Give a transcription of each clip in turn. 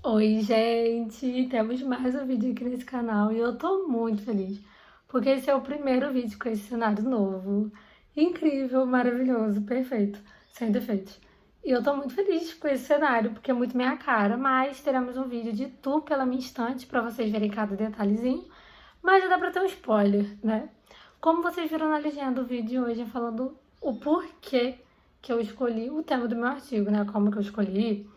Oi, gente! Temos mais um vídeo aqui nesse canal e eu tô muito feliz, porque esse é o primeiro vídeo com esse cenário novo. Incrível, maravilhoso, perfeito, sem defeitos. E eu tô muito feliz com esse cenário, porque é muito minha cara, mas teremos um vídeo de Tu pela minha estante, pra vocês verem cada detalhezinho, mas já dá pra ter um spoiler, né? Como vocês viram na legenda, o vídeo de hoje é falando o porquê que eu escolhi o tema do meu artigo, né? Como que eu escolhi.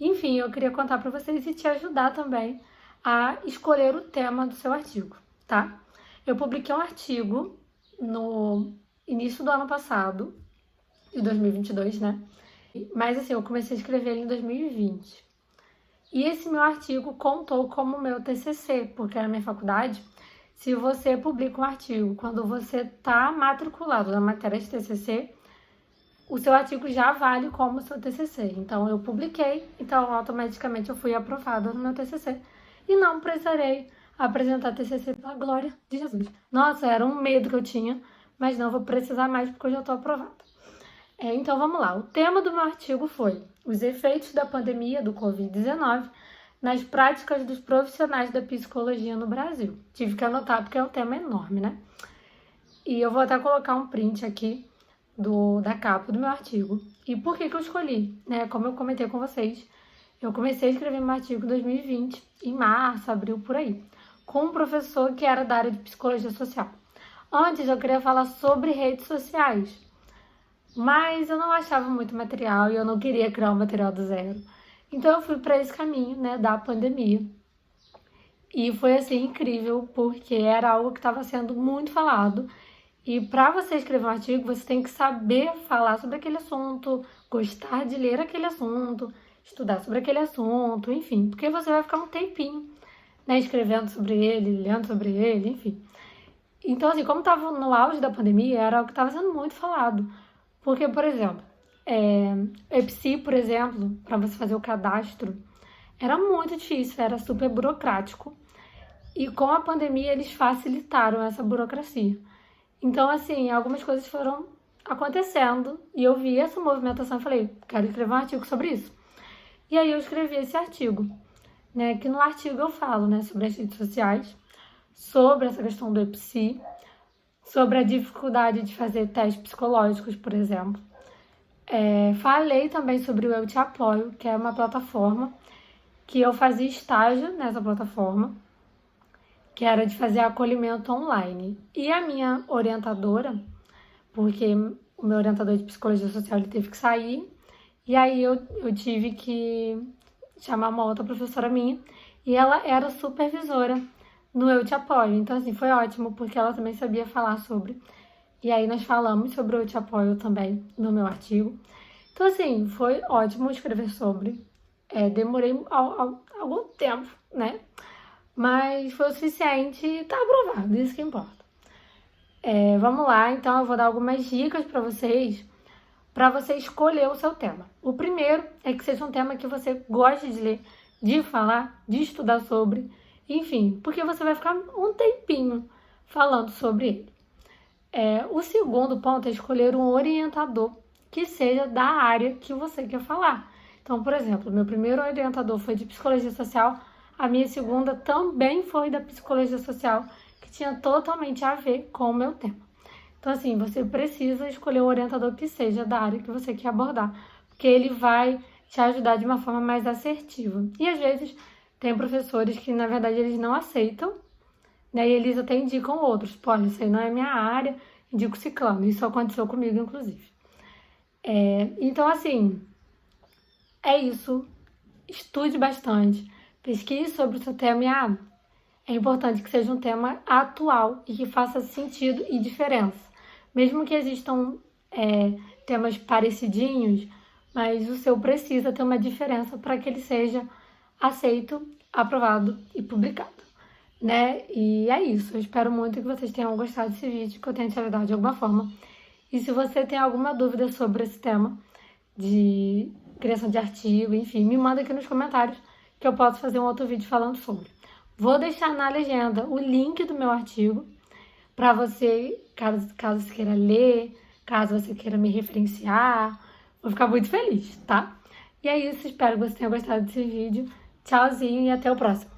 Enfim, eu queria contar para vocês e te ajudar também a escolher o tema do seu artigo, tá? Eu publiquei um artigo no início do ano passado, de 2022, né? Mas assim, eu comecei a escrever ele em 2020. E esse meu artigo contou como meu TCC, porque na minha faculdade, se você publica um artigo quando você está matriculado na matéria de TCC, o seu artigo já vale como seu TCC. Então, eu publiquei, então automaticamente eu fui aprovada no meu TCC. E não precisarei apresentar TCC pela glória de Jesus. Nossa, era um medo que eu tinha, mas não vou precisar mais porque eu já estou aprovada. Então, vamos lá. O tema do meu artigo foi os efeitos da pandemia do Covid-19 nas práticas dos profissionais da psicologia no Brasil. Tive que anotar porque é um tema enorme, né? E eu vou até colocar um print aqui da capa do meu artigo. E por que eu escolhi? Né? Como eu comentei com vocês, eu comecei a escrever meu artigo em 2020, em março, abril, por aí, com um professor que era da área de psicologia social. Antes eu queria falar sobre redes sociais, mas eu não achava muito material e eu não queria criar um material do zero. Então eu fui para esse caminho, né, da pandemia. E foi assim incrível, porque era algo que estava sendo muito falado. E para você escrever um artigo, você tem que saber falar sobre aquele assunto, gostar de ler aquele assunto, estudar sobre aquele assunto, enfim, porque você vai ficar um tempinho, né, escrevendo sobre ele, lendo sobre ele, enfim. Então, assim, como estava no auge da pandemia, era algo que estava sendo muito falado. Porque, por exemplo, EPSI, por exemplo, para você fazer o cadastro, era muito difícil, era super burocrático. E com a pandemia, eles facilitaram essa burocracia. Então, assim, algumas coisas foram acontecendo e eu vi essa movimentação e falei, quero escrever um artigo sobre isso. E aí eu escrevi esse artigo, né? Que no artigo eu falo, né, sobre as redes sociais, sobre essa questão do EPSI, sobre a dificuldade de fazer testes psicológicos, por exemplo. Falei também sobre o Eu Te Apoio, que é uma plataforma que eu fazia estágio nessa plataforma, que era de fazer acolhimento online. E a minha orientadora, porque o meu orientador de psicologia social ele teve que sair, e aí eu tive que chamar uma outra professora minha, e ela era supervisora no Eu Te Apoio. Então, assim, foi ótimo, porque ela também sabia falar sobre. E aí nós falamos sobre o Eu Te Apoio também no meu artigo. Então, assim, foi ótimo escrever sobre. Demorei algum tempo, né? Mas foi o suficiente e tá aprovado, isso que importa. Vamos lá, então eu vou dar algumas dicas para você escolher o seu tema. O primeiro é que seja um tema que você goste de ler, de falar, de estudar sobre, enfim, porque você vai ficar um tempinho falando sobre ele. O segundo ponto é escolher um orientador que seja da área que você quer falar. Então, por exemplo, meu primeiro orientador foi de psicologia social, a minha segunda também foi da psicologia social, que tinha totalmente a ver com o meu tema. Então, assim, você precisa escolher um orientador que seja da área que você quer abordar, porque ele vai te ajudar de uma forma mais assertiva. E às vezes tem professores que, na verdade, eles não aceitam, né? E eles até indicam outros. Pô, isso aí não é minha área, indico ciclano. Isso aconteceu comigo, inclusive. Então, assim, é isso. Estude bastante. Pesquise sobre o seu tema e é importante que seja um tema atual e que faça sentido e diferença. Mesmo que existam temas parecidinhos, mas o seu precisa ter uma diferença para que ele seja aceito, aprovado e publicado, né? E é isso. Eu espero muito que vocês tenham gostado desse vídeo, que eu tenha te ajudado de alguma forma. E se você tem alguma dúvida sobre esse tema de criação de artigo, enfim, me manda aqui nos comentários que eu posso fazer um outro vídeo falando sobre. Vou deixar na legenda o link do meu artigo para você, caso você queira ler, caso você queira me referenciar. Vou ficar muito feliz, tá? E é isso, espero que você tenha gostado desse vídeo. Tchauzinho e até o próximo.